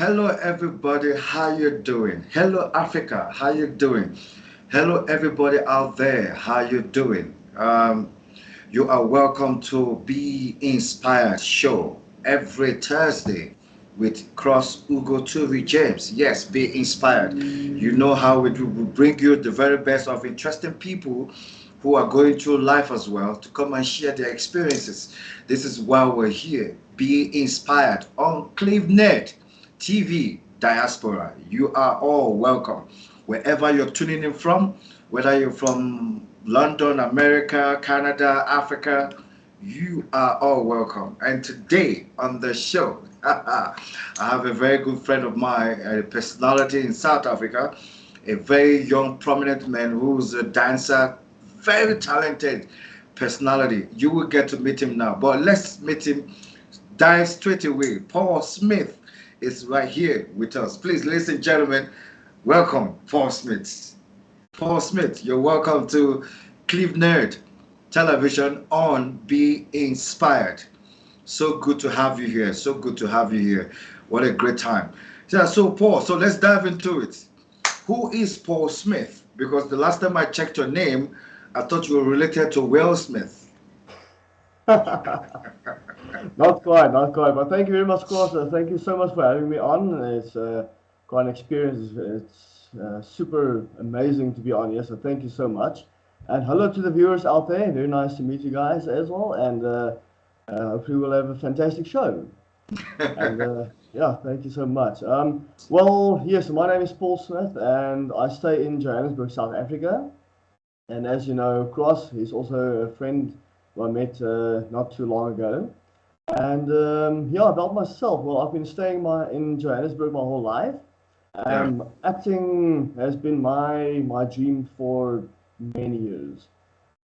Hello everybody, how you doing? Hello Africa, how you doing? Hello everybody out there, how you doing? You are welcome to Be Inspired show every Thursday with Cross Ugo James. Yes, be inspired. You know how we do. We bring you the very best of interesting people who are going through life as well to come and share their experiences. This is why we're here. Be inspired on Clevenard TV Diaspora. You are all welcome. Wherever you're tuning in from, whether you're from London, America, Canada, Africa, you are all welcome. And today on the show, I have a very good friend of mine, a personality in South Africa, a very young, prominent man who's a dancer, very talented personality. You will get to meet him now. But let's meet him, dive straight away. Paul Smith is right here with us. Please, ladies and gentlemen, welcome Paul Smith. Paul Smith, you're welcome to Clevenard Television on Be Inspired. So good to have you here. So good to have you here. What a great time. Yeah, so Paul, so let's dive into it. Who is Paul Smith? Because the last time I checked your name, I thought you were related to Will Smith. Not quite, not quite. But thank you very much, Klaus. Thank you so much for having me on. It's quite an experience. It's super amazing to be on here. So thank you so much. And hello to the viewers out there. Very nice to meet you guys as well. And hopefully we'll have a fantastic show. And yeah, thank you so much. Well, yes, my name is Paul Smith, and I stay in Johannesburg, South Africa. And as you know, Klaus is also a friend who I met not too long ago. And yeah, about myself. Well, I've been staying in Johannesburg my whole life. Yeah. Acting has been my dream for many years,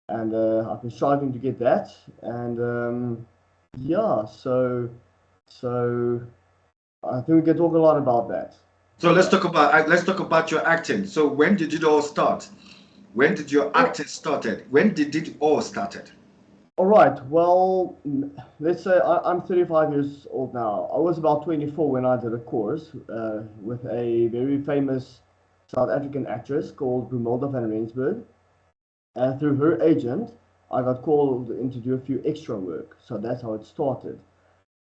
and I've been striving to get that. And yeah, so I think we can talk a lot about that. So Yeah. let's talk about your acting. So when did it all start? When did your Oh, acting started? When did it all started? all right. Well, let's say I'm 35 years old now. I was about 24 when I did a course with a very famous South African actress called Brumelda van Rensburg. And through her agent, I got called in to do a few extra work. So that's how it started.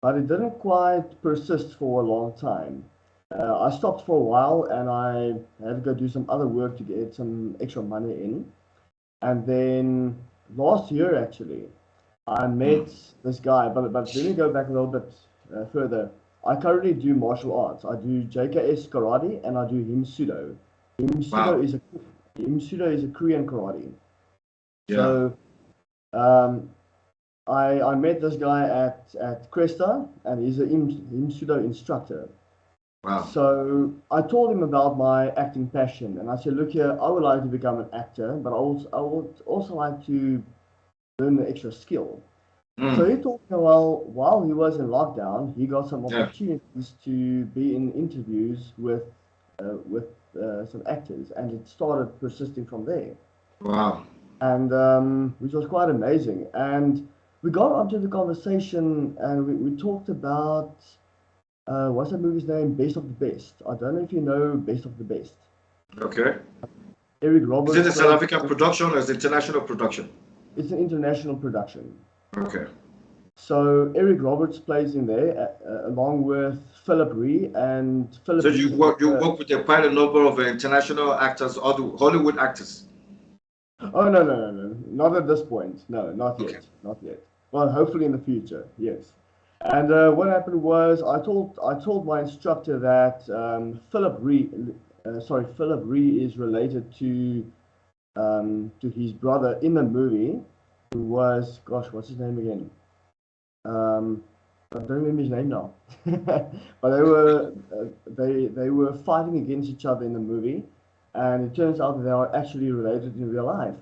But it didn't quite persist for a long time. I stopped for a while and I had to go do some other work to get some extra money in. And then last year, actually, I Mm. met this guy. But let me go back a little bit further. I currently do martial arts. I do JKS karate and I do Him Sudo. Him Sudo Wow. is a Him Sudo is a Korean karate. Yeah. So um, I met this guy at Cresta, and he's a Im Sudo instructor. Wow. So I told him about my acting passion, and I said, "Look here, I would like to become an actor, but I would also like to learn an extra skill." So Mm. he told me, well, while he was in lockdown, he got some Yeah. opportunities to be in interviews with some actors, and it started persisting from there. Wow. And which was quite amazing. And we got onto the conversation, and we talked about what's that movie's name? Best of the Best. I don't know if you know Best of the Best. Okay. Eric Is it Roberts a South plays. African production or is it international production? It's an international production. Okay. So Eric Roberts plays in there along with Philip Ree, and So Philip Ree is you also. work with a quite a number of international actors, or the Hollywood actors. Oh no, not at this point. No, not Okay. yet, not yet. Well, hopefully in the future, yes. And what happened was I told my instructor that Philip Ree is related to his brother in the movie, who was, gosh, what's his name again? Um, I don't remember his name now. But they were fighting against each other in the movie, and it turns out that they are actually related in real life.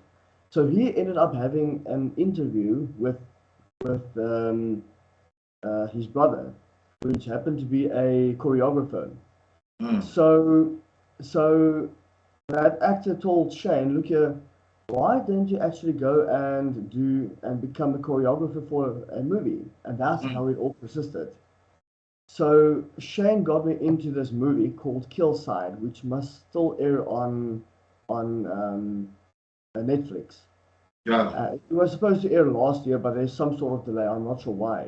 So he ended up having an interview with his brother, which happened to be a choreographer. Mm. So so that actor told Shane, look here, why don't you actually go and do and become a choreographer for a movie? And that's Mm. how it all persisted. So Shane got me into this movie called Killside, which must still air on Netflix. Yeah. It was supposed to air last year, but there's some sort of delay. I'm not sure why.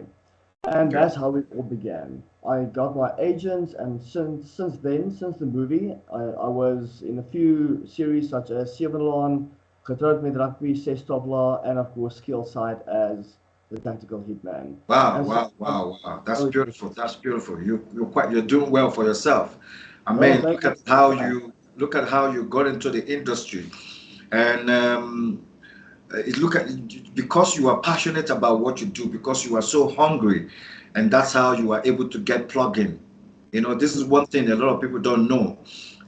And Okay. that's how it all began. I got my agents, and since then, since the movie, I was in a few series such as Sevenlaan, Getroud met Rugby, Sestopla, and of course Skillside as the tactical hitman. Wow, And so wow, wow, wow. That's oh, beautiful. That's beautiful. You're doing well for yourself. I oh, mean, thank look you. at how you got into the industry, and look at because you are passionate about what you do, because you are so hungry, and that's how you are able to get plugged in. You know, this is one thing a lot of people don't know.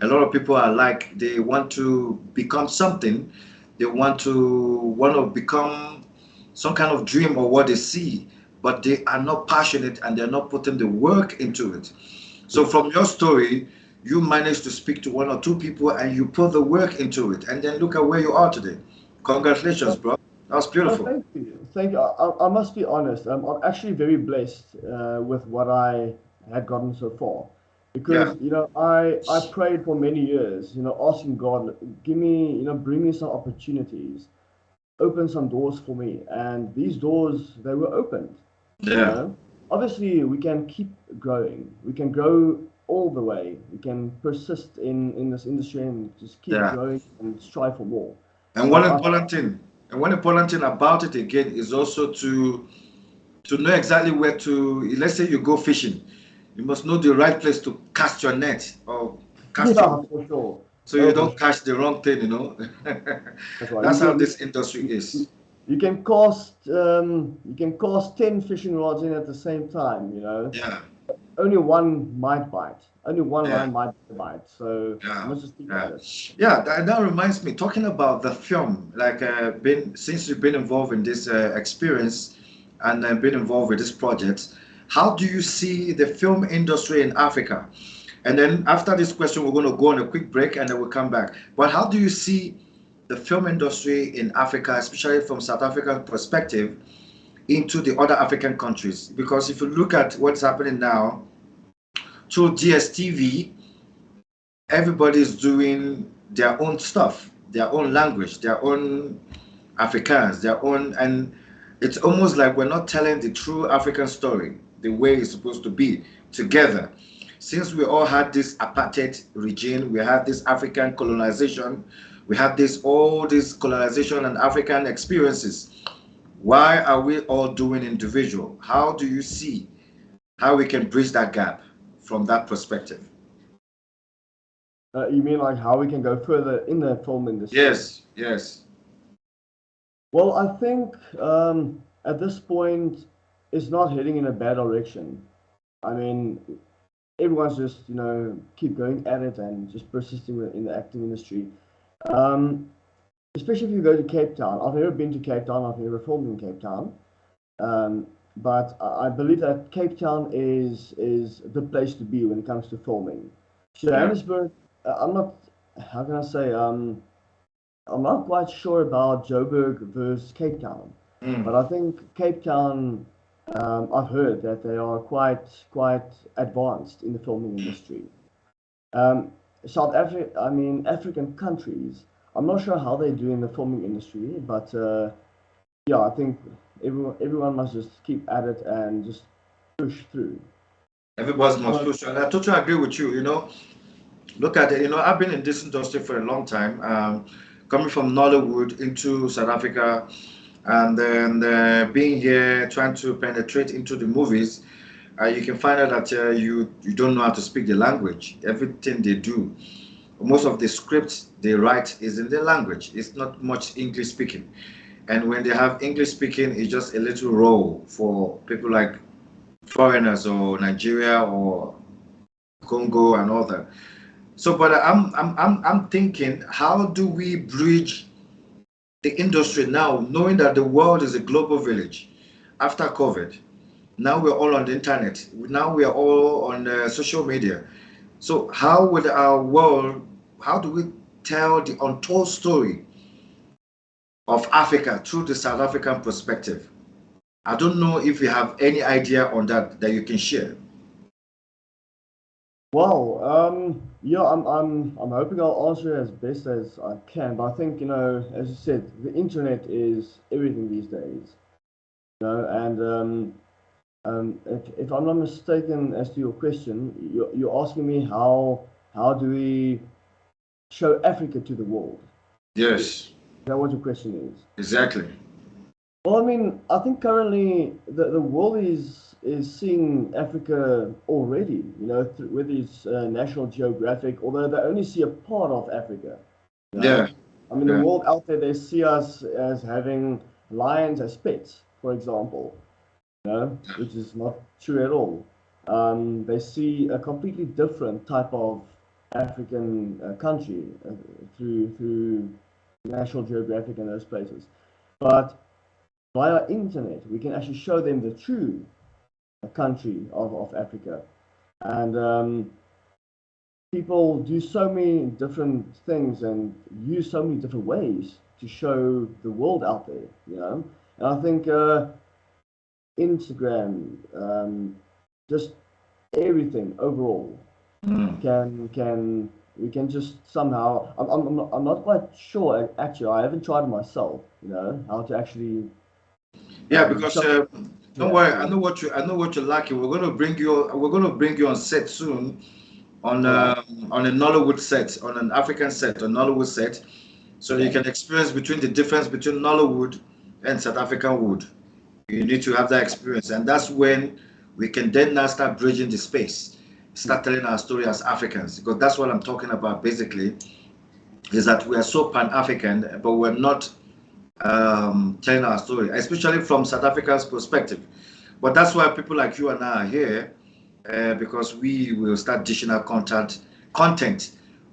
A lot of people are like they want to become something, they want to become some kind of dream or what they see, but they are not passionate and they're not putting the work into it. So Yes. from your story, you managed to speak to one or two people and you put the work into it, and then look at where you are today. Congratulations, bro. That's Oh, beautiful. thank you. Thank you. I must be honest. I'm actually very blessed with what I had gotten so far. Yeah, Because, I prayed for many years, asking God, give me, bring me some opportunities, open some doors for me. And these doors, they were opened, you yeah, know. Obviously, we can keep growing. We can grow all the way. We can persist in this industry and just keep yeah. growing and strive for more. And one But important thing, and one important thing about it again is also to know exactly where to. Let's say you go fishing, you must know the right place to cast your net or cast your yeah, hook, for sure. so you Oh, for don't sure. catch the wrong thing. You know, That's right. that's how this industry is. You can cast 10 fishing rods in at the same time, Yeah, Only one might bite. Only one yeah. line might bite. So you Yeah, must just keep yeah, at it. yeah. That reminds me. Talking about the film, like been since you've been involved in this experience and been involved with this project, how do you see the film industry in Africa? And then after this question, we're going to go on a quick break and then we'll come back. But how do you see the film industry in Africa, especially from South African perspective, into the other African countries? Because if you look at what's happening now through GSTV, everybody's doing their own stuff, their own language, their own Afrikaans, their own, and it's almost like we're not telling the true African story the way it's supposed to be together. Since we all had this apartheid regime, we had this African colonization, we have this all this colonization and African experiences. Why are we all doing individual? How do you see how we can bridge that gap from that perspective? You mean like how we can go further in the film industry? Yes, yes. Well, I think at this point, it's not heading in a bad direction. I mean, everyone's just keep going at it and just persisting in the acting industry. Um, Especially if you go to Cape Town. I've never been to Cape Town. I've never filmed in Cape Town. But I believe that Cape Town is the place to be when it comes to filming. Yeah. Johannesburg, I'm not. How can I say? I'm not quite sure about Joburg versus Cape Town, Mm. but I think Cape Town. I've heard that they are quite advanced in the filming industry. Um, South Africa, I mean African countries. I'm not sure how they do in the filming industry, but yeah, I think everyone must just keep at it and just push through. Everybody must But push. And I totally agree with you. You know, look at it. You know, I've been in this industry for a long time, coming from Nollywood into South Africa, and then being here, trying to penetrate into the movies. You can find out that you don't know how to speak the language. Everything they do, most of the scripts they write is in their language. It's not much English speaking. And when they have English speaking, it's just a little role for people like foreigners or Nigeria or Congo and all that. So, but I'm thinking, how do we bridge the industry now, knowing that the world is a global village after COVID? Now we're all on the internet. Now we are all on social media. So, how would our world? How do we tell the untold story of Africa through the South African perspective? I don't know if you have any idea on that that you can share. Well, yeah, I'm hoping I'll answer as best as I can. But I think, as you said, the internet is everything these days. And if I'm not mistaken, as to your question, you're asking me how do we show Africa to the world? Is Yes, that what your question is? exactly. Well, I mean, I think currently the world is seeing Africa already, with its National Geographic, although they only see a part of Africa, you Yeah, know. I mean, the yeah. world out there, they see us as having lions as pets, for example, which is not true at all. They see a completely different type of African country through National Geographic and those places. But via internet, we can actually show them the true country of Africa. And people do so many different things and use so many different ways to show the world out there. And I think Instagram, just everything overall Mm. can we can just somehow I'm not quite sure actually. I haven't tried it myself, how to actually Yeah, because show don't to worry, actually. I know what you're like. We're gonna bring you on set soon All right. on a Nollywood set, on an African set, a Nollywood set, so that you Okay. can experience between the difference between Nollywood and South African wood. You need to have that experience, and that's when we can then now start bridging the space, start telling our story as Africans, because that's what I'm talking about basically, is that we are so Pan-African, but we're not telling our story, especially from South Africa's perspective. But that's why people like you and I are here, because we will start dishing out content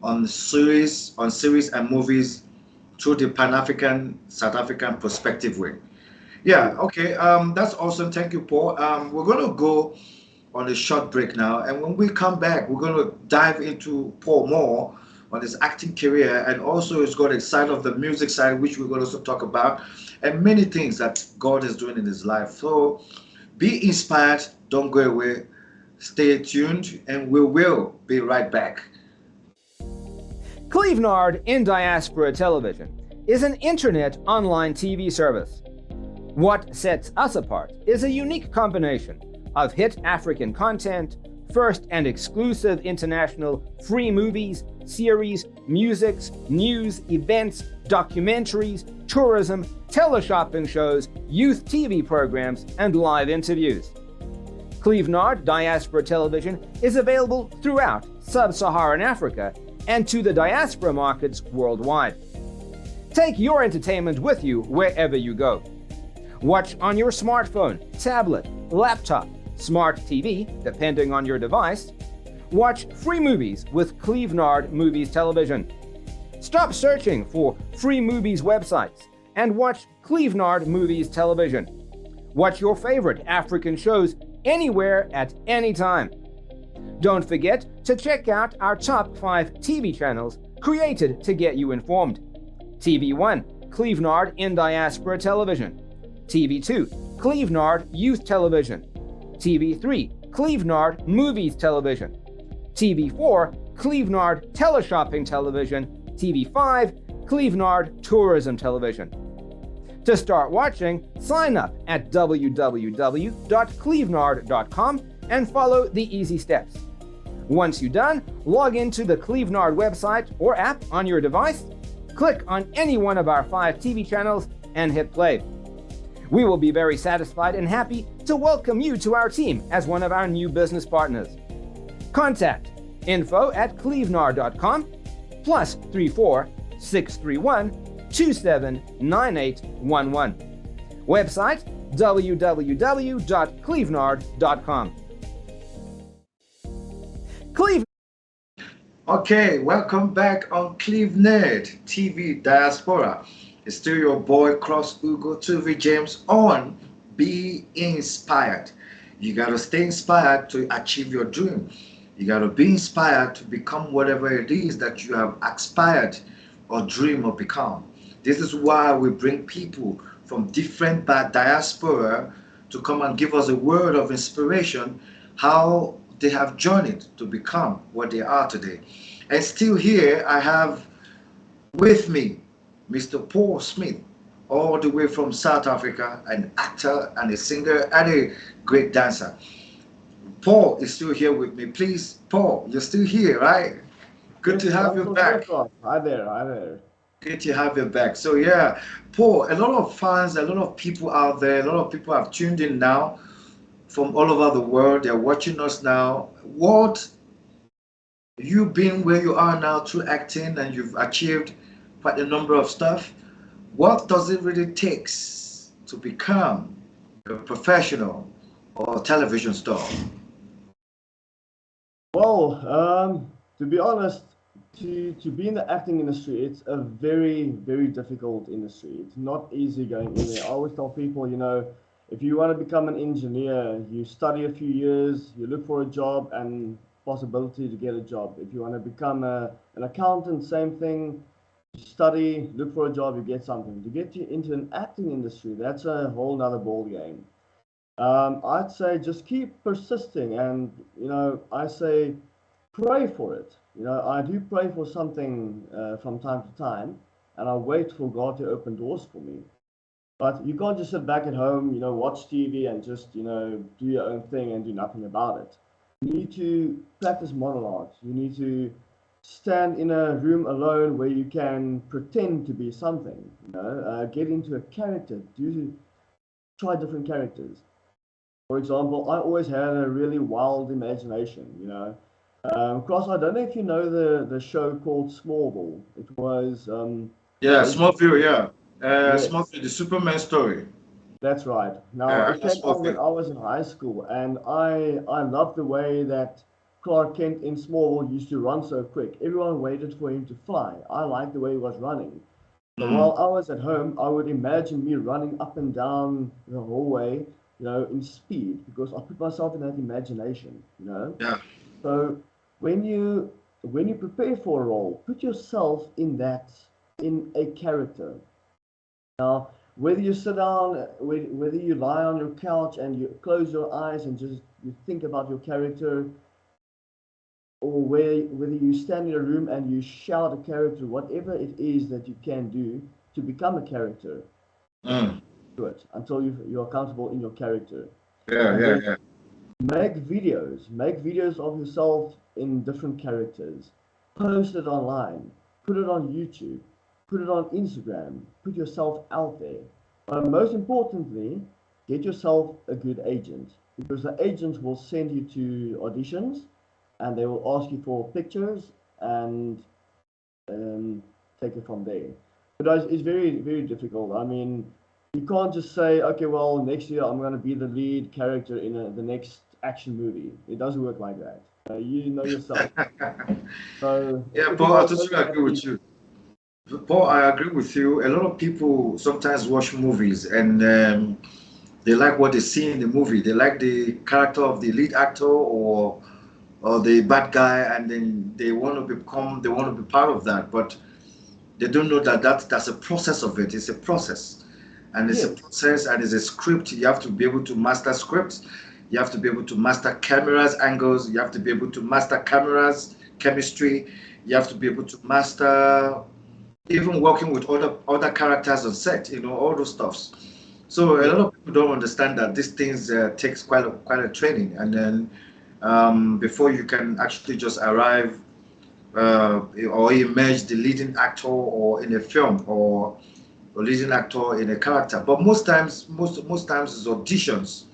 on series and movies through the Pan-African South African perspective way. Yeah, True. okay. That's awesome. Thank you, Paul. We're gonna go on a short break now, and when we come back, we're gonna dive into Paul more on his acting career, and also he's got a side of the music side, which we're gonna also talk about, and many things that God is doing in his life. So be inspired. Don't go away. Stay tuned, and we will be right back. Clevenard in Diaspora Television is an internet online TV service. What sets us apart is a unique combination of hit African content, first and exclusive international free movies, series, musics, news, events, documentaries, tourism, teleshopping shows, youth TV programs, and live interviews. Clevenard Diaspora Television is available throughout sub-Saharan Africa and to the diaspora markets worldwide. Take your entertainment with you wherever you go. Watch on your smartphone, tablet, laptop, smart TV, depending on your device. Watch free movies with Clevenard Movies Television. Stop searching for free movies websites and watch Clevenard Movies Television. Watch your favorite African shows anywhere at any time. Don't forget to check out our top 5 TV channels created to get you informed. TV1, Clevenard in Diaspora Television. TV2, Clevenard Youth Television. TV3, Clevenard Movies Television. TV4, Clevenard Teleshopping Television. TV5, Clevenard Tourism Television. To start watching, sign up at www.clevenard.com and follow the easy steps. Once you're done, log into the Clevenard website or app on your device, click on any one of our 5 TV channels, and hit play. We will be very satisfied and happy to welcome you to our team as one of our new business partners. Contact info@clevenard.com +34 631 279811. Website www.clevenard.com. Clevenard. Okay, welcome back on Clevenard TV Diaspora. It's still your boy Cross Ugo James on Be Inspired. You gotta stay inspired to achieve your dream. You gotta be inspired to become whatever it is that you have aspired or dream or become. This is why we bring people from different diaspora to come and give us a word of inspiration, how they have journeyed to become what they are today. And still here, I have with me Mr. Paul Smith, all the way from South Africa, an actor and a singer and a great dancer. Paul is still here with me. Please, Paul, you're still here, right? Good Yes, to have I'm you still here, back. Scott. Hi there, hi there. Good to have you back. So yeah, Paul, a lot of fans, a lot of people out there, a lot of people have tuned in now from all over the world. They're watching us now. What you been where you are now through acting and you've achieved quite a number of stuff. What does it really takes to become a professional or television star? Well, to be honest, to be in the acting industry, it's a very, very difficult industry. It's not easy going in there. I always tell people, if you want to become an engineer, you study a few years, you look for a job and possibility to get a job. If you want to become an accountant, same thing. You study, look for a job, you get something. To get you into an acting industry, that's a whole nother ball game. I'd say just keep persisting, and I say pray for it. I do pray for something from time to time, and I wait for God to open doors for me. But you can't just sit back at home, watch TV and just do your own thing and do nothing about it. You need to practice monologues. You need to stand in a room alone where you can pretend to be something. Get into a character. Try different characters. For example, I always had a really wild imagination. Cross, I don't know if you know the show called Smallville. It was Yeah, based. Smallville, yeah. Yes, Smallville, the Superman story. that's right. Now Yeah, I it know came out when Smallville. I was in high school, and I loved the way that Clark Kent in Smallville used to run so quick. Everyone waited for him to fly. I liked the way he was running. So Mm, while I was at home, I would imagine me running up and down the hallway, in speed because I put myself in that imagination. yeah. So when you prepare for a role, put yourself in a character. Now, whether you sit down, whether you lie on your couch and you close your eyes and just you think about your character, or whether you stand in a room and you shout a character, whatever it is that you can do to become a character, Mm, do it until you're comfortable in your character. yeah, And yeah, then yeah. make videos of yourself in different characters, post it online, put it on YouTube, put it on Instagram, put yourself out there. But most importantly, get yourself a good agent, because the agents will send you to auditions and they will ask you for pictures and um, take it from there. But it's very, very difficult. I mean, you can't just say, okay, well, next year I'm going to be the lead character in the next action movie. It doesn't work like that. You know yourself. So Yeah, if you Paul, I want to totally earn agree money, with you. Paul, I agree with you. A lot of people sometimes watch movies and they like what they see in the movie. They like the character of the lead actor or the bad guy, and then they want to be part of that. But they don't know that's a process of it. It's a process, and it's a yes, process, and it's a script. You have to be able to master scripts. You have to be able to master cameras angles. You have to be able to master cameras chemistry. You have to be able to master even working with other characters on set. All those stuffs. So a lot yes, of people don't understand that these things takes quite a training, and then before you can actually just arrive or emerge the leading actor or in a film or leading actor in a character. But most times it's auditions.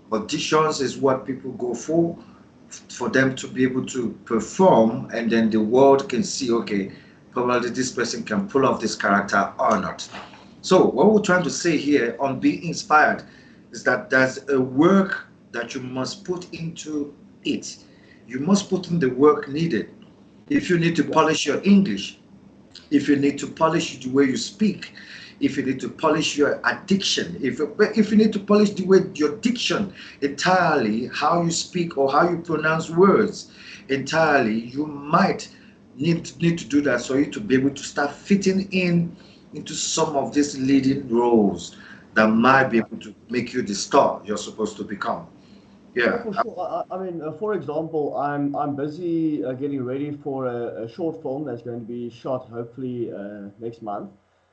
Auditions is what people go for them to be able to perform, and then the world can see, okay, probably this person can pull off this character or not. So what we're trying to say here on Be Inspired is that there's a work that you must put into it. You must put in the work needed. If you need to yeah, polish your English, if you need to polish the way you speak, if you need to polish your addiction, if you need to polish the way your diction entirely, how you speak or how you pronounce words entirely, you might need to do that for you to be able to start fitting in into some of these leading roles that might that's be right. able to make you the star you're supposed to become. Yeah, Yeah. for sure. I mean, for example, I'm busy getting ready for a short film that's going to be shot hopefully next month.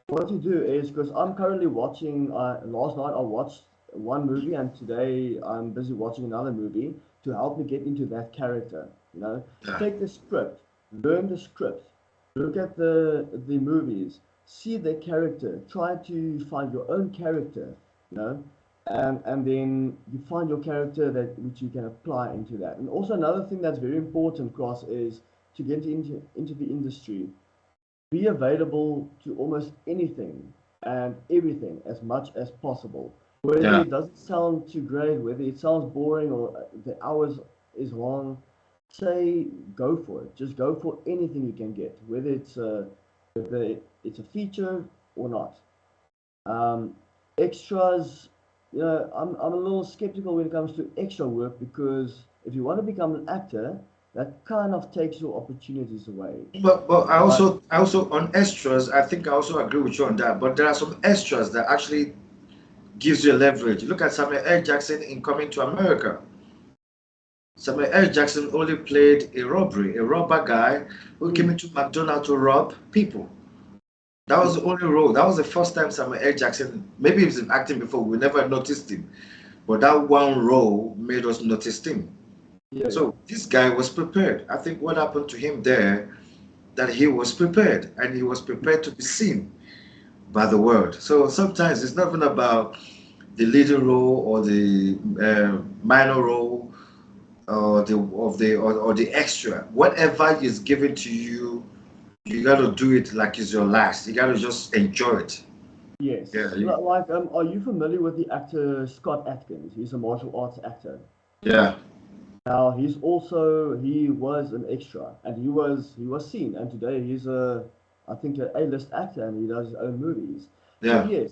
What you do is because I'm currently watching. Last night I watched one movie, and today I'm busy watching another movie to help me get into that character. You know, Yeah. take the script, learn the script, look at the movies, see the character, try to find your own character. You know, and then you find your character that which you can apply into that. And also another thing that's very important, Cross, is to get into the industry. Be available to almost anything and everything as much as possible. Whether Yeah. it doesn't sound too great, whether it sounds boring or the hours is long, say go for it. Just go for anything you can get, whether it's a feature or not. Um, extras, I'm a little skeptical when it comes to extra work because if you want to become an actor, that kind of takes your opportunities away. But But I also on extras, I think I also agree with you on that. But there are some extras that actually gives you leverage. Look at Samuel L. Jackson in Coming to America. Samuel L. Jackson only played a robber guy who came mm, into McDonald's to rob people. That was yes, the only role. That was the first time Samuel L. Jackson, maybe he was in acting before, we never noticed him. But that one role made us notice him. yeah, yeah, So this guy was prepared. I think what happened to him there, that he was prepared and he was prepared to be seen by the world. So sometimes it's not even about the leading role or the minor role or the extra. Whatever is given to you, you got to do it like it's your last. You got to just enjoy it. Yeah, yes. Like, are you familiar with the actor Scott Atkins? He's a martial arts actor. yeah, Now he was an extra and he was seen and today he's I think a A-list actor and he does his own movies. So yeah, yes,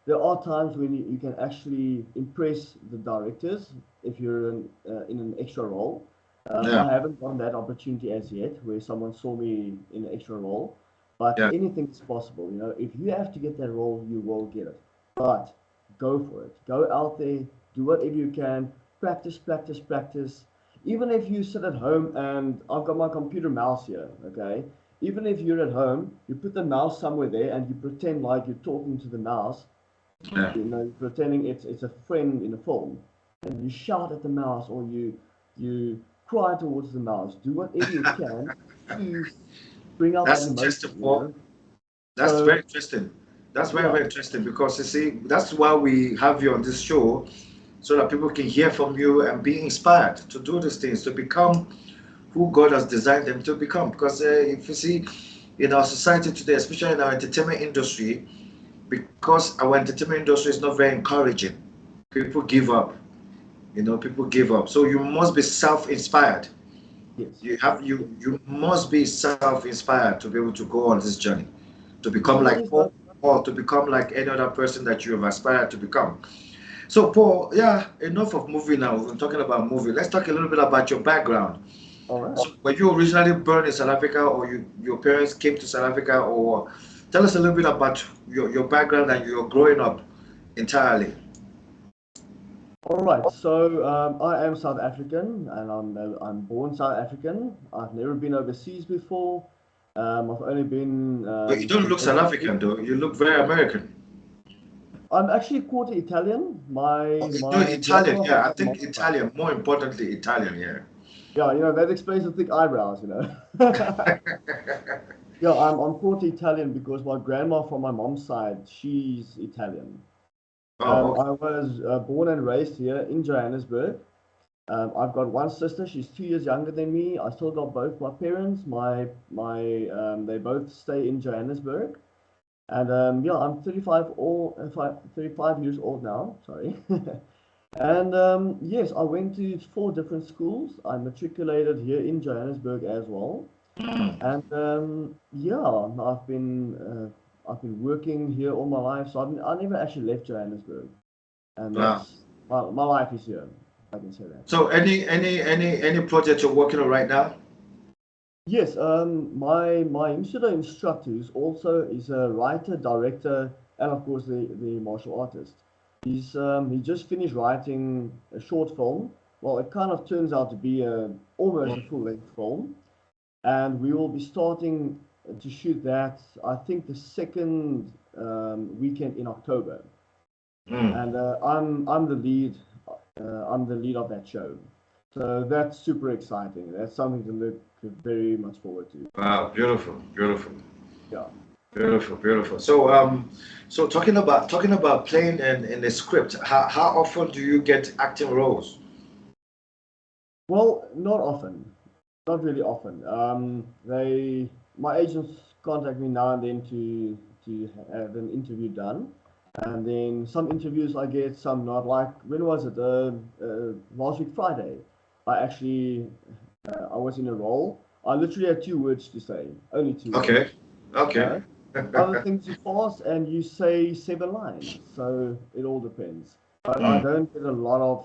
there are times when you can actually impress the directors if you're in an extra role. yeah, I haven't gotten that opportunity as yet where someone saw me in an extra role, but yeah. anything is possible. You know, if you have to get that role, you will get it. But go for it. Go out there, do whatever you can, practice, practice, practice. Even if you sit at home and I've got my computer mouse here, okay? Even if you're at home, you put the mouse somewhere there and you pretend like you're talking to the mouse, Yeah. you know, you're pretending it's a friend in a film, and you shout at the mouse or you cry towards the mouse. Do whatever you can to bring out that That's interesting, emotion, you Paul. know. That's very So interesting. That's very, yeah, very interesting because you see, that's why we have you on this show so that people can hear from you and be inspired to do these things, to become who God has designed them to become. Because if you see in our society today, especially in our entertainment industry, because our entertainment industry is not very encouraging, people give up. People give up. So you must be self-inspired. yes, You must be self-inspired to be able to go on this journey, to become there like is Paul, or to become like any other person that you have aspired to become. So Paul, yeah, enough of movie now. We've been talking about movie. Let's talk a little bit about your background. all right. So were you originally born in South Africa, or your parents came to South Africa, or tell us a little bit about your background and your growing up entirely. All right, so I am South African, and I'm born South African. I've never been overseas before. I've only been But you don't in look South overseas. African though. You look very American. I'm actually quarter Italian. My No, my Italian. grandma Yeah, from I my think mom's side. Italian. More importantly, Italian. Yeah. Yeah, that explains the thick eyebrows. Yeah, I'm quarter Italian because my grandma from my mom's side, she's Italian. Oh, I was born and raised here in Johannesburg. I've got one sister. She's 2 years younger than me. I still got both my parents. They both stay in Johannesburg. And yeah, I'm 35 years old now. Sorry. And yes, I went to 4 different schools. I matriculated here in Johannesburg as well. okay. And yeah, I've been working here all my life. So I never actually left Johannesburg, and Wow. my life is here. I can say that. So any project you're working on right now? Yes, my Imsudo instructor is a writer, director, and of course the martial artist. He just finished writing a short film. well, it kind of turns out to be almost a full-length film, and we will be starting to shoot that, I think, the second weekend in October. Mm. And I'm the lead. I'm the lead of that show, so that's super exciting. That's something to look very much forward to. Wow, beautiful, beautiful, Yeah. beautiful, beautiful. So so talking about playing in the script, how often do you get acting roles? Well, not often, not really often. My agents contact me now and then to have an interview done, and then some interviews I get, some not. Like when was it? Last week Friday, I actually I was in a role. I literally had 2 words to say, only 2 words. Okay, okay. Other things you pass and you say 7 lines, so it all depends. But I Mm. don't get a lot of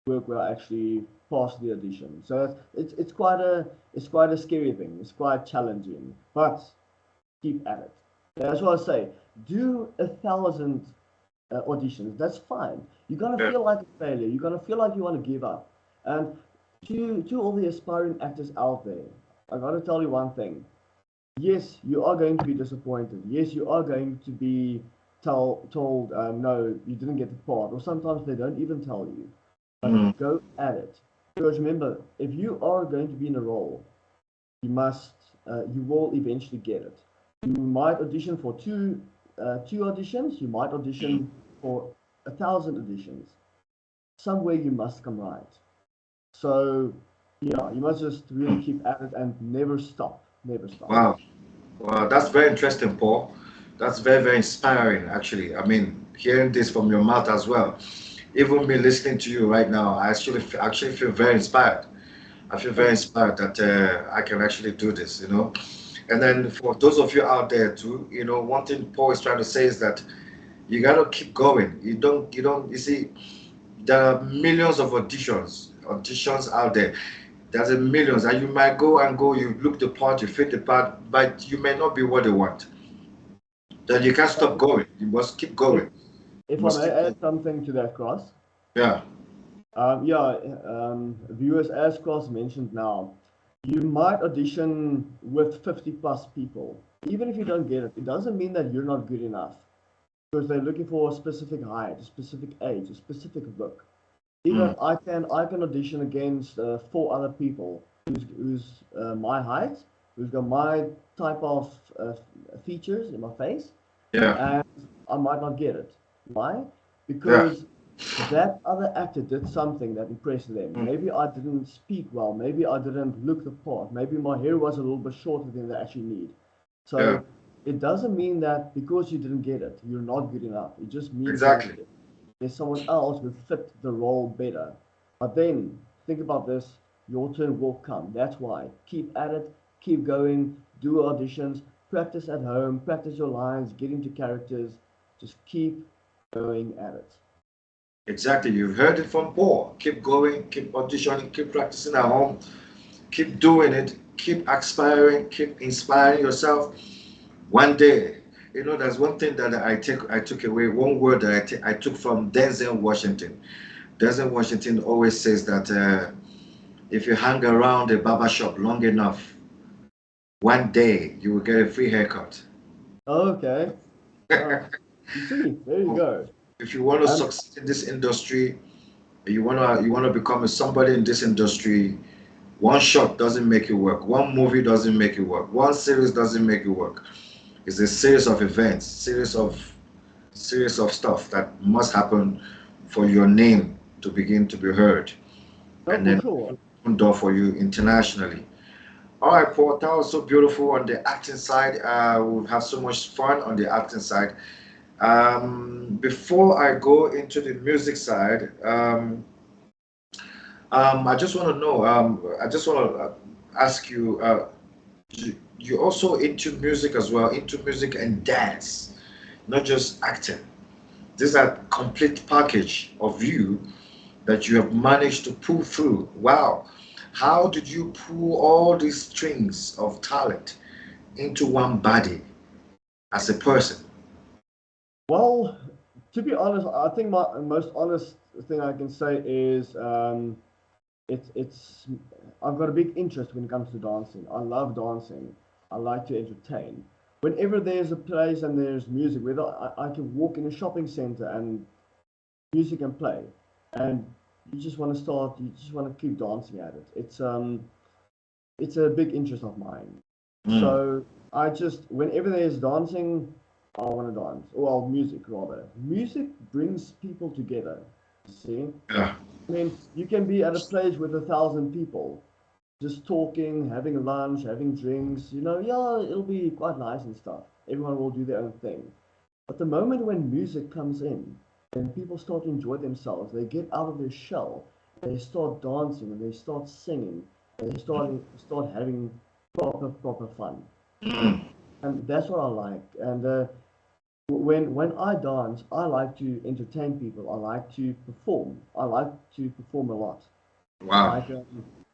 work where I actually pass the audition, so it's quite a scary thing. It's quite challenging, but keep at it. That's what I say. Do 1,000 auditions. That's fine. You're gonna Yeah. feel like a failure. You're gonna feel like you want to give up. And to all the aspiring actors out there, I gotta tell you one thing. Yes, you are going to be disappointed. Yes, you are going to be told, no, you didn't get the part, or sometimes they don't even tell you. But Mm. go at it. Because remember, if you are going to be in a role, you will eventually get it. You might audition for two auditions. You might audition for 1,000 auditions. Somewhere you must come right. So, yeah, you must just really Mm. keep at it and never stop. Never stop. Wow. Wow, that's very interesting, Paul. That's very, very inspiring, actually. I mean, hearing this from your mouth as well. Even me listening to you right now, I actually feel very inspired. I feel very Thank you. inspired that I can actually do this, you know. And then for those of you out there too, you know, one thing Paul is trying to say is that you gotta keep going. You see, there are millions of auditions out there. There's a millions, and you might go and go, you look the part, you fit the part, but you may not be what they want. Then you can't stop going. You must keep If going. You if I must may keep going. add something to that, Cross. Yeah. Yeah, viewers, as Cross mentioned now, you might audition with 50 plus people. Even if you don't get it, it doesn't mean that you're not good enough because they're looking for a specific height, a specific age, a specific look. Even Mm. I can audition against 4 other people who's my height, who's got my type of features in my face, Yeah. and I might not get it. Why? Yeah. Because that other actor did something that impressed them. Mm. Maybe I didn't speak well. Maybe I didn't look the part. Maybe my hair was a little bit shorter than they actually need. Yeah. So it doesn't mean that because you didn't get it, you're not good enough. It just means that Exactly. there's someone else who fit the role better. But then think about this, your turn will come. That's why. Keep at it, keep going, do auditions, practice at home, practice your lines, get into characters. Just keep going at it. Exactly. You've heard it from Paul. Keep going, keep auditioning, keep practicing at home, keep doing it, keep aspiring, keep inspiring yourself. One day, you know, there's one thing that I took away, one word that I took from Denzel Washington. Denzel Washington always says that if you hang around a barber shop long enough, one day you will get a free haircut. Okay. Uh, you see, there you go. If you want to And succeed in this industry, you wanna become a somebody in this industry, one shot doesn't make it work. One movie doesn't make it work. One series doesn't make it work. It's a series of events, series of stuff that must happen for your name to begin to be heard, no, and for then sure. open door for you internationally. All right, Paul, that was so beautiful on the acting side. We've had so much fun on the acting side. Before I go into the music side, I just want to know. I just want to ask you. You also into music as well, into music and dance, not just acting. This is a complete package of you that you have managed to pull through. Wow. How did you pull all these strings of talent into one body as a person? Well, To be honest, I think my most honest thing I can say is it's I've got a big interest when it comes to dancing. I love dancing. I like to entertain. Whenever there's a place and there's music, whether I can walk in a shopping center and music can play, and you just want to keep dancing at it. It's a big interest of mine. Mm. So I just, whenever there's dancing, I want to dance. Well, music rather. Music brings people together. See, Yeah. I mean, you can be at a place with 1,000 people, just talking, having lunch, having drinks. Yeah, it'll be quite nice and stuff. Everyone will do their own thing. But the moment when music comes in, and people start to enjoy themselves, they get out of their shell, they start dancing, and they start singing, and they start having proper fun. Mm. And that's what I like. And when I dance, I like to entertain people. I like to perform. I like to perform a lot. Wow. Like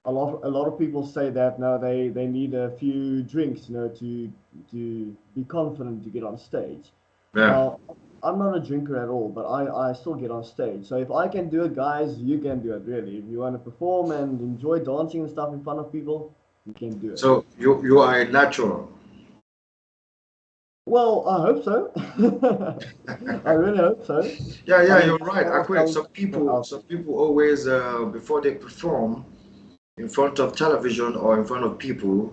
a lot of people say that now they need a few drinks, to be confident to get on stage. Yeah. Now, I'm not a drinker at all, but I still get on stage. So if I can do it, guys, you can do it, really. If you want to perform and enjoy dancing and stuff in front of people, you can do it. So you are a natural. Well, I hope so. I really hope so. Yeah, I yeah, mean, you're right. I Accurate. don't out Some people always before they perform in front of television or in front of people,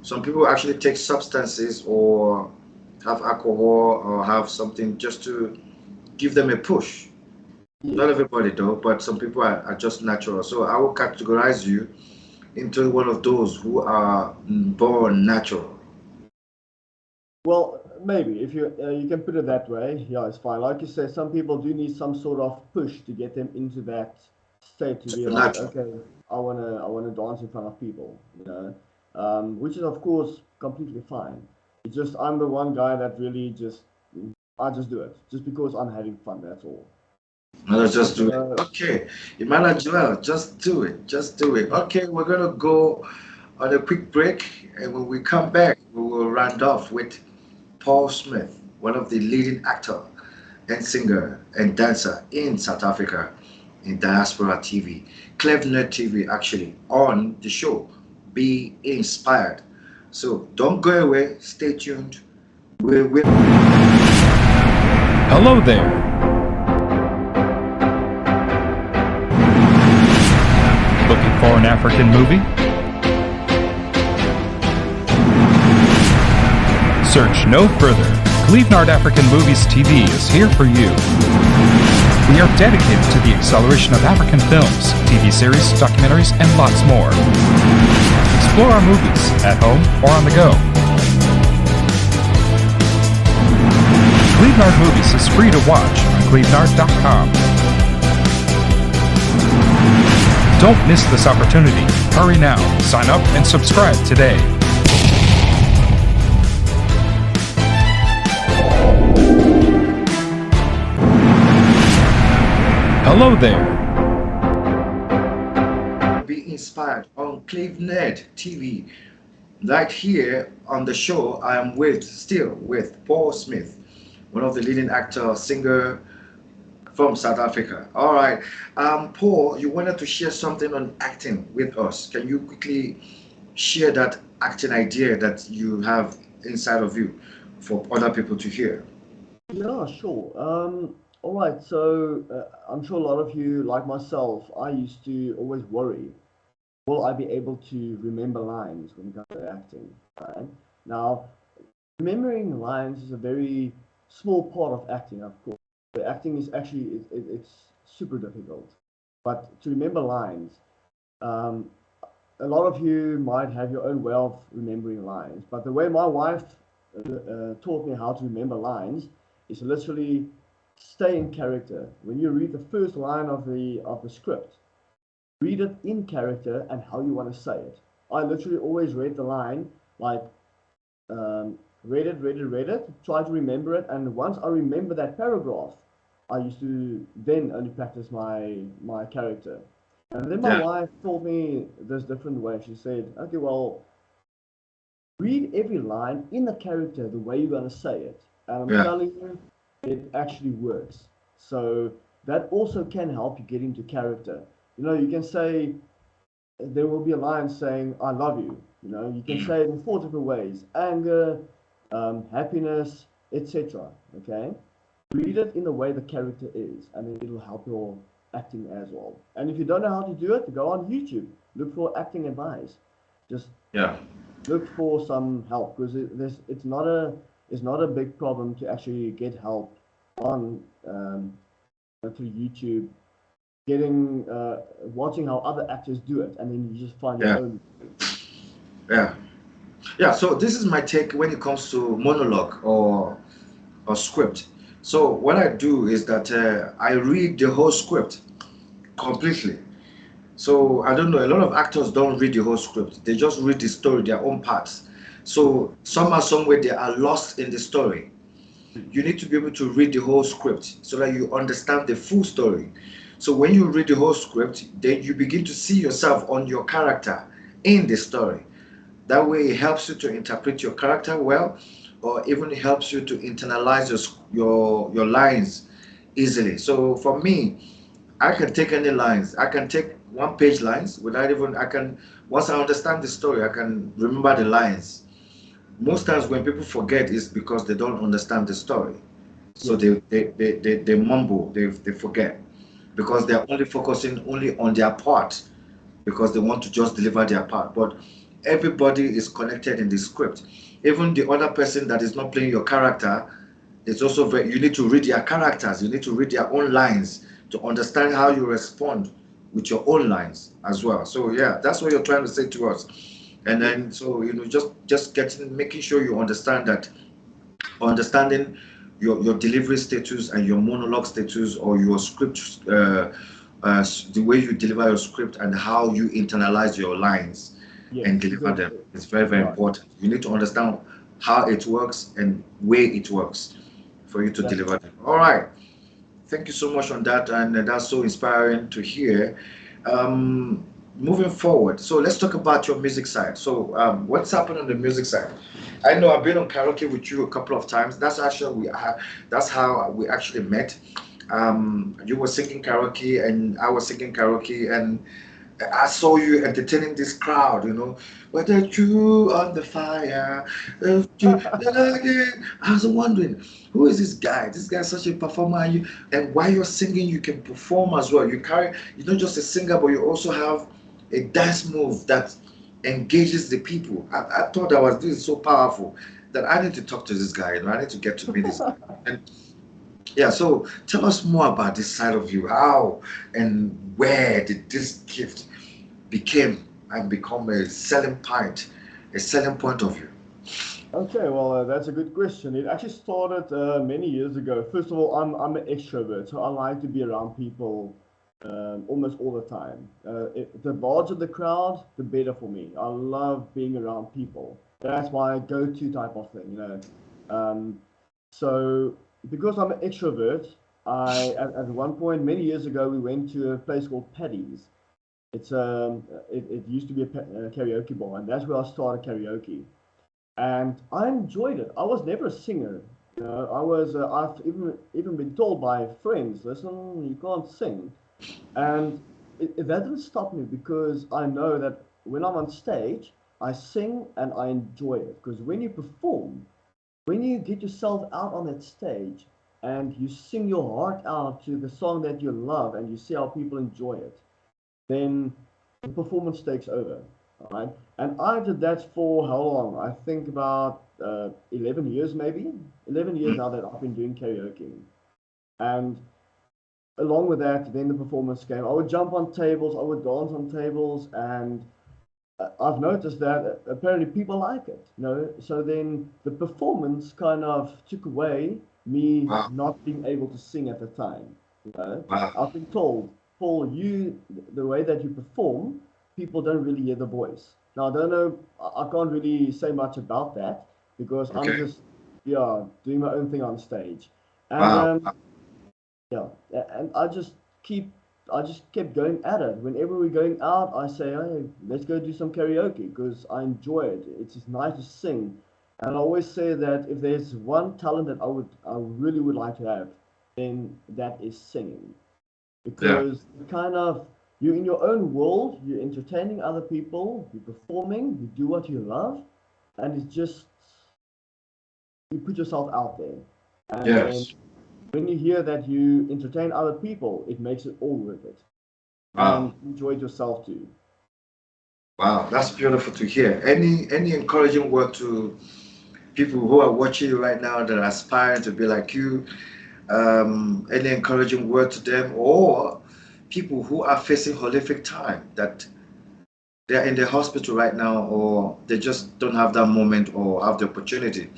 some people actually take substances or have alcohol or have something just to give them a push. Not there. everybody though, but some people are just natural. So I will categorize you into one of those who are born natural. Well, maybe if you can put it that way, yeah, it's fine. Like you said, some people do need some sort of push to get them into that state to be like, Natural. okay, I wanna dance in front of people, which is of course completely fine. It's just I'm the one guy that really just I just do it just because I'm having fun. That's all. Let's just do it. Uh, Okay, Emmanuel Joel, just do it. Just do it. Okay, we're gonna go on a quick break, and when we come back, we will round off with Paul Smith, one of the leading actor and singer and dancer in South Africa in Diaspora TV, Clevenard TV, actually, on the show. Be inspired. So don't go away. Stay tuned. We're Hello there. Looking for an African movie? Search no further. Clevenard African Movies TV is here for you. We are dedicated to the acceleration of African films, TV series, documentaries, and lots more. Explore our movies at home or on the go. Clevenard Movies is free to watch on clevenard.com. Don't miss this opportunity. Hurry now. Sign up and subscribe today. Hello there. be inspired on Clevenard TV. Right here on the show, I am still with Paul Smith, one of the leading actor, singer from South Africa. All right, Paul, you wanted to share something on acting with us. Can you quickly share that acting idea that you have inside of you for other people to hear? Yeah, sure. All right. So I'm sure a lot of you, like myself, I used to always worry, will I be able to remember lines when it comes to acting? Right? Now, remembering lines is a very small part of acting, of course. The acting is actually it's super difficult. But to remember lines, um, a lot of you might have your own way of remembering lines. But the way my wife taught me how to remember lines is literally stay in character. When you read the first line of the script, read it in character and how you want to say it. I literally always read the line like read it, try to remember it, and once I remember that paragraph, I used to then only practice my character. And then my Yeah, wife told me this different way. She said, "Okay, well, read every line in the character the way you're gonna say it." And I'm yeah, telling you, it actually works. So that also can help you get into character. You can say, there will be a line saying, I love you. You can say it in four different ways: anger, happiness, etc. Okay? Read it in the way the character is, and then it'll help your acting as well. And if you don't know how to do it, go on YouTube, look for acting advice. Just Yeah. look for some help, because it's not a big problem to actually get help on through YouTube, getting watching how other actors do it, and then you just find your Yeah. own. Yeah. Yeah. So this is my take when it comes to monologue or script. So what I do is that I read the whole script completely. So I don't know, a lot of actors don't read the whole script. They just read the story, their own parts. So somehow, somewhere they are lost in the story. You need to be able to read the whole script so that you understand the full story. So when you read the whole script, then you begin to see yourself on your character in the story. That way, it helps you to interpret your character well, or even helps you to internalize your lines easily. So for me, I can take any lines. I can take one page lines without even. I can once I understand the story, I can remember the lines. Most times when people forget is because they don't understand the story. So Yes. they mumble, they forget because they're only focusing only on their part because they want to just deliver their part. But everybody is connected in the script. Even the other person that is not playing your character, it's also very, you need to read their characters, you need to read their own lines to understand how you respond with your own lines as well. So yeah, that's what you're trying to say to us. And Yes. then so just getting making sure you understand that understanding your delivery status and your monologue status or your script the way you deliver your script and how you internalize your lines Yes. and deliver Because them is very very yeah, important. You need to understand how it works and where it works for you to that's deliver them. All right, thank you so much on that, and that's so inspiring to hear. um, Moving forward, so let's talk about your music side. So what's happened on the music side? I know I've been on karaoke with you a couple of times. That's how we actually met. You were singing karaoke and I was singing karaoke, and I saw you entertaining this crowd, whether you on the fire, if you again. I was wondering, who is this guy? This guy's such a performer, and while you're singing, you can perform as well. You're not just a singer, but you also have a dance move that engages the people. I thought this is so powerful that I need to talk to this guy. I need to get to meet this guy. And yeah, so tell us more about this side of you. How and where did this gift became and become a selling point of you? okay. Well, that's a good question. It actually started many years ago. First of all, I'm an extrovert, so I like to be around people almost all the time. The larger the crowd, the better for me. I love being around people. That's my go-to type of thing. Um, so because I'm an extrovert, at one point many years ago we went to a place called Paddy's. It used to be a karaoke bar, and that's where I started karaoke, and I enjoyed it. I was never a singer. I've even been told by friends, listen, you can't sing, and that didn't stop me, because I know that when I'm on stage, I sing and I enjoy it. Because when you perform, when you get yourself out on that stage and you sing your heart out to the song that you love, and you see how people enjoy it, then the performance takes over. All right. And I did that for how long? I think about 11 years, maybe. 11 years Mm. now that I've been doing karaoke. And along with that, then the performance came. I would jump on tables, I would dance on tables, and I've noticed that apparently people like it. So then the performance kind of took away me Wow, not being able to sing at the time. wow. I've been told, Paul, the way that you perform, people don't really hear the voice. Now I don't know, I can't really say much about that, because I'm Okay. just, yeah, doing my own thing on stage. And Wow. yeah, and keep, I just kept going at it. Whenever we're going out, I say, hey, let's go do some karaoke, because I enjoy it. It's just nice to sing. And I always say that if there's one talent that I really would like to have, then that is singing. Yeah. Because kind of you're in your own world, you're entertaining other people, you're performing, you do what you love, and it's just you put yourself out there. And then Yes. when you hear that you entertain other people, it makes it all worth it. And Wow. enjoy it yourself too. Wow. That's beautiful to hear. Any encouraging word to people who are watching you right now that are aspiring to be like you? Any encouraging word to them, or people who are facing horrific time that they're in the hospital right now, or they just don't have that moment or have the opportunity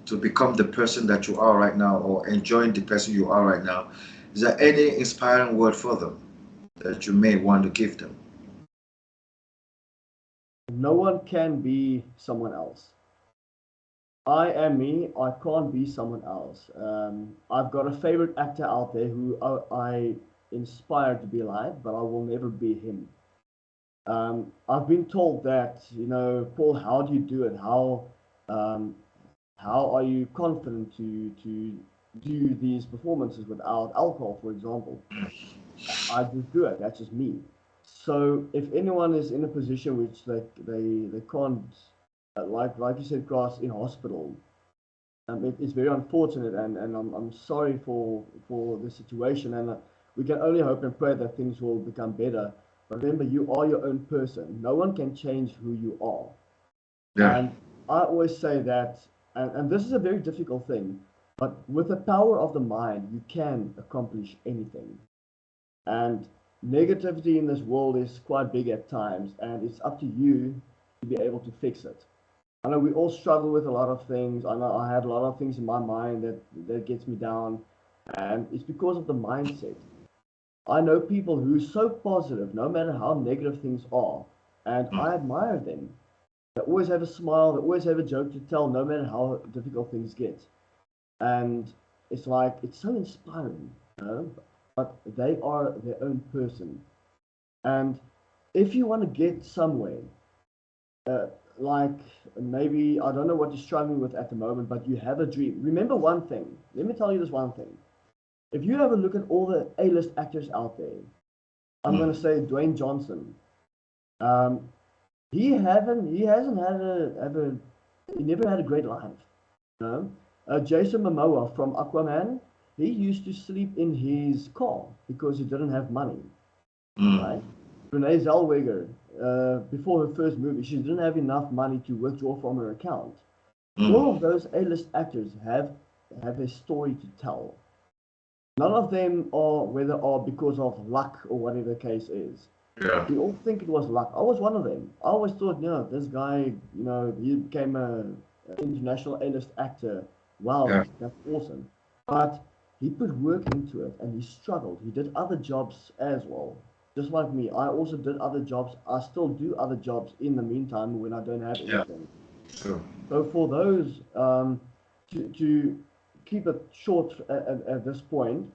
to become the person that you are right now, or enjoying the person you are right now? Is there any inspiring word for them that you may want to give them? No one can be someone else. I am me. I can't be someone else. I've got a favorite actor out there who I inspire to be like, but I will never be him. I've been told that, Paul, how do you do it? Um, how are you confident to do these performances without alcohol, for example? I just do it. That's just me. So if anyone is in a position which they can't, like you said, Grass, in hospital, it's very unfortunate, and I'm sorry for the situation, and we can only hope and pray that things will become better. But remember, you are your own person. No one can change who you are. Yeah. And I always say that, and this is a very difficult thing, but with the power of the mind, you can accomplish anything. And negativity in this world is quite big at times, and it's up to you to be able to fix it. I know we all struggle with a lot of things. I know I had a lot of things in my mind that gets me down, and it's because of the mindset. I know people who are so positive, no matter how negative things are, and I admire them. They always have a smile, they always have a joke to tell, no matter how difficult things get. And it's like, it's so inspiring, but they are their own person. And if you want to get somewhere, uh, like maybe I don't know what you're struggling with at the moment, but you have a dream. Remember one thing. Let me tell you this one thing. If you have a look at all the A-list actors out there, I'm going to say Dwayne Johnson. Um, he hasn't had he never had a great life. You know? Jason Momoa from Aquaman, he used to sleep in his car because he didn't have money, right? Mm. Renee Zellweger, before her first movie, she didn't have enough money to withdraw from her account. All of Mm. those A-list actors have a story to tell. None of them are whether are because of luck or whatever the case is. Yeah. We all think it was luck. I was one of them. I always thought, this guy, he became an international A-list actor. Wow, Yeah. that's awesome. But he put work into it and he struggled. He did other jobs as well. Just like me, I also did other jobs. I still do other jobs in the meantime when I don't have Yeah. anything. True. So for those, to keep it short at this point,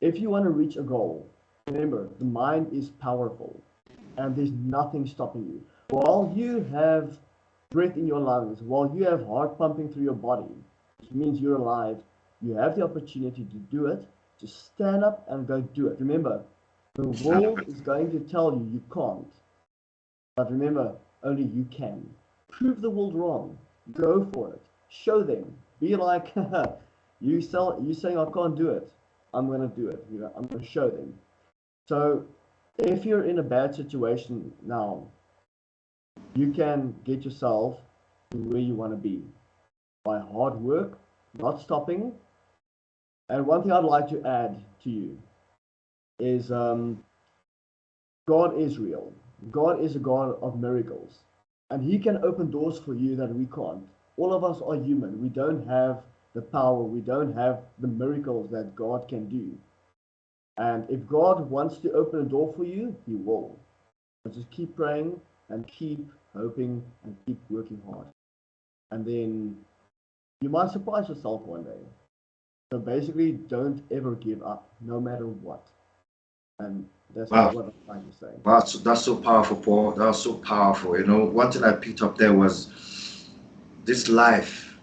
if you want to reach a goal, remember the mind is powerful and there's nothing stopping you. While you have breath in your lungs, while you have heart pumping through your body, which means you're alive, you have the opportunity to do it. Just stand up and go do it. Remember, the world is going to tell you you can't. But remember, only you can. Prove the world wrong. Go for it. Show them. Be like, you saying I can't do it. I'm gonna do it. I'm gonna show them. So if you're in a bad situation now, you can get yourself to where you want to be by hard work, not stopping. And one thing I'd like to add to you is God is real. God is a God of miracles. And He can open doors for you that we can't. All of us are human. We don't have the power, we don't have the miracles that God can do. And if God wants to open a door for you, He will. But just keep praying and keep hoping and keep working hard. And then you might surprise yourself one day. So basically, don't ever give up, no matter what. And that's Wow. what I'm trying to say. That's so powerful, Paul. That's so powerful. One thing I picked up there was this life,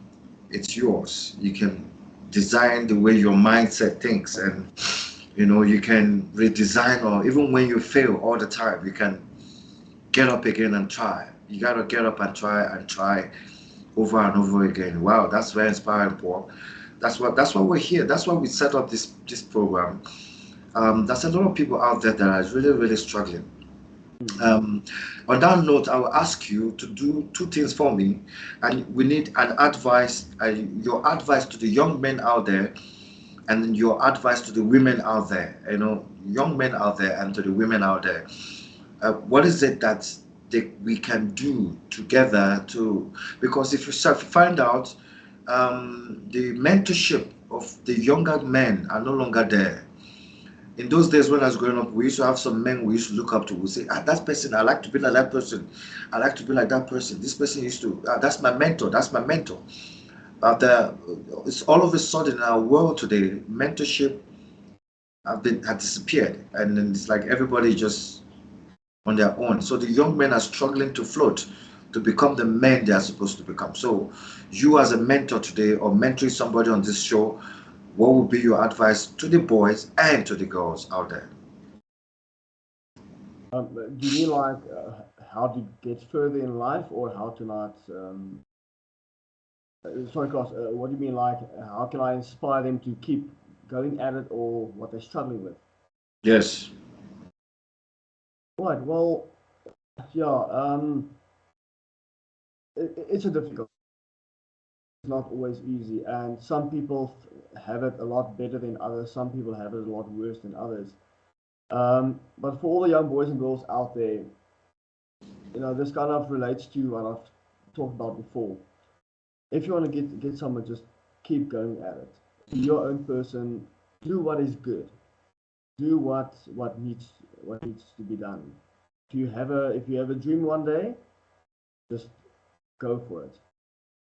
it's yours. You can design the way your mindset thinks, and you can redesign, or even when you fail all the time, you can get up again and try. You gotta get up and try over and over again. Wow, that's very inspiring, Paul. That's why we're here. That's why we set up this program. There's a lot of people out there that are really, really struggling. Mm. Um, on that note, I will ask you to do two things for me, and we need an advice, your advice to the young men out there, and your advice to the women out there. Young men out there and to the women out there. What is it that we can do together to? Because if you find out, the mentorship of the younger men are no longer there. In those days when I was growing up, we used to have some men we used to look up to. We say, that person, I like to be like that person. I like to be like that person. This person used to, that's my mentor. That's my mentor. But it's all of a sudden in our world today, mentorship had disappeared, and then it's like everybody just on their own. So the young men are struggling to float to become the men they are supposed to become. So you as a mentor today, or mentoring somebody on this show, what would be your advice to the boys and to the girls out there? Do you mean like how to get further in life, or how to not? Sorry, Klaus. What do you mean like how can I inspire them to keep going at it, or what they're struggling with? Yes. Right. Well, yeah. It's a difficult. It's not always easy, and some people have it a lot better than others. Some people have it a lot worse than others. But for all the young boys and girls out there, this kind of relates to what I've talked about before. If you want to get someone, just keep going at it. Be your own person. Do what is good. Do what needs to be done. If you have a dream one day, just go for it.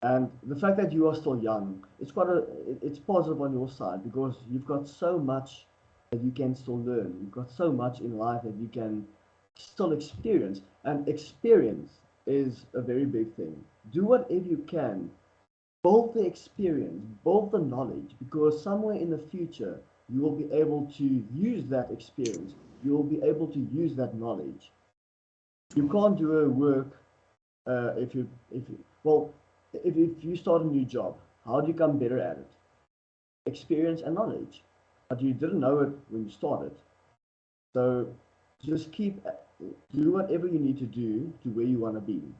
And the fact that you are still young, it's positive on your side, because you've got so much that you can still learn. You've got so much in life that you can still experience, and experience is a very big thing. Do whatever you can, build the experience, build the knowledge, because somewhere in the future you will be able to use that experience. You will be able to use that knowledge. You can't do a work well, if you start a new job, how do you become better at it? Experience and knowledge. But you didn't know it when you started. So just do whatever you need to do to where you want to be.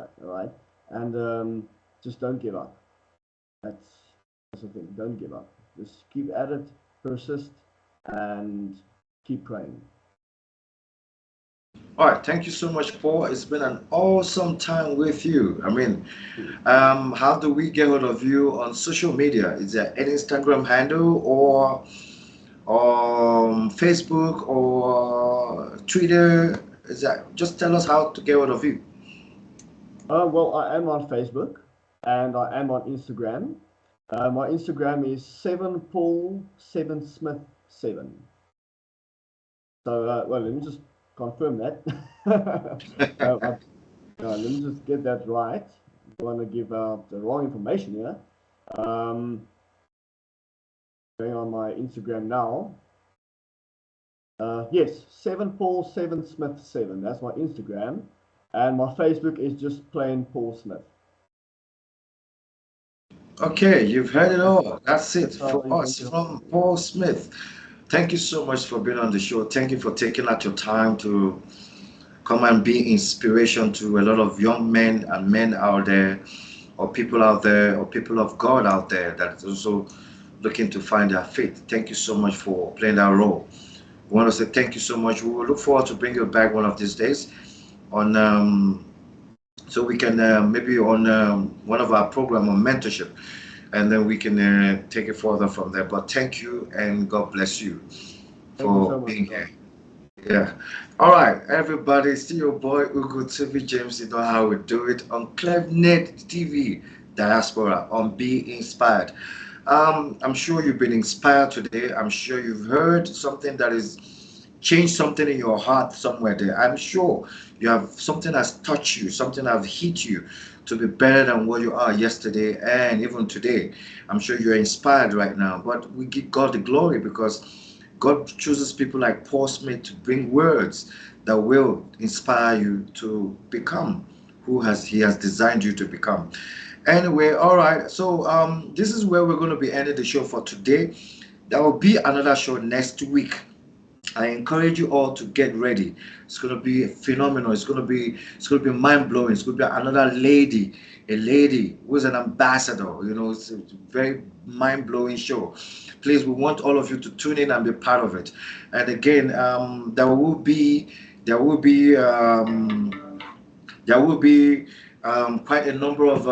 All right? And just don't give up. That's the thing. Don't give up. Just keep at it, persist, and keep praying. All right. Thank you so much, Paul. It's been an awesome time with you. I mean, how do we get hold of you on social media? Is there an Instagram handle, or Facebook, or Twitter? Is that just tell us how to get hold of you? Well, I am on Facebook and I am on Instagram. My Instagram is 7paul7smith7. So, well, let me just confirm that. Let me just get that right. I don't want to give out the wrong information here. Going on my Instagram now. Yes, 7paul7smith7. That's my Instagram. And my Facebook is just plain Paul Smith. Okay, you've heard it all. That's it That's how for you can us get. from Paul Smith. Thank you so much for being on the show. Thank you for taking out your time to come and be inspiration to a lot of young men and men out there, or people out there, or people of God out there that is also looking to find their faith. Thank you so much for playing that role. We want to say thank you so much. We will look forward to bring you back one of these days on so we can maybe on one of our program on mentorship, and then we can take it further from there. But thank you, and God bless you Thank you for so much, being Tom. here. Yeah. All right, everybody. See your boy ugotuvijames. James. You know how we do it on Clevenard TV Diaspora on Be Inspired. I'm sure you've been inspired today. I'm sure you've heard something that is changed something in your heart somewhere there. I'm sure you have something has touched you, something has hit you to be better than what you are yesterday and even today. I'm sure you're inspired right now, but we give God the glory because God chooses people like Paul Smith to bring words that will inspire you to become who has He has designed you to become. Anyway, all right. So this is where we're going to be ending the show for today. There will be another show next week. I encourage you all to get ready. It's gonna be phenomenal. It's gonna be mind blowing. It's gonna be another lady, a lady who is an ambassador. It's a very mind blowing show. Please, we want all of you to tune in and be part of it. And again, there will be quite a number of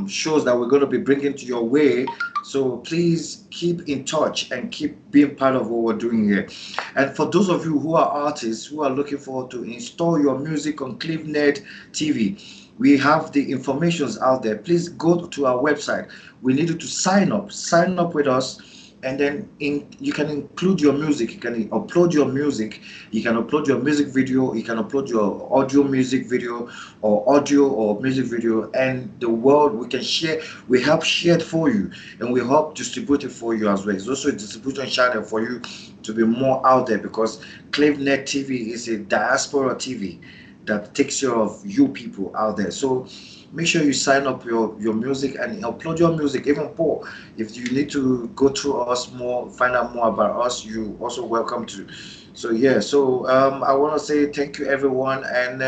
shows that we're going to be bringing to your way. So please keep in touch and keep being part of what we're doing here. And for those of you who are artists who are looking forward to install your music on Clevenard TV, we have the informations out there. Please go to our website. We need you to sign up with us, and then you can include your music. You can upload your music. You can upload your music video. You can upload your audio music video, or audio or music video, and the world we can share. We help share it for you, and we help distribute it for you as well. It's also a distribution channel for you to be more out there, because Clevenard TV is a diaspora TV that takes care of you people out there. So make sure you sign up your music and upload your music. Even Paul, if you need to go through us more, find out more about us, you also welcome to. So yeah, so I want to say thank you everyone, and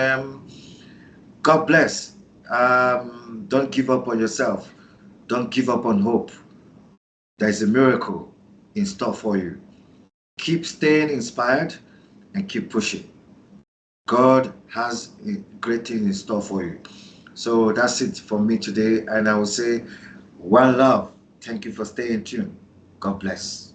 God bless. Don't give up on yourself. Don't give up on hope. There's a miracle in store for you. Keep staying inspired and keep pushing. God has a great thing in store for you. So that's it for me today. And I will say, one love. Thank you for staying tuned. God bless.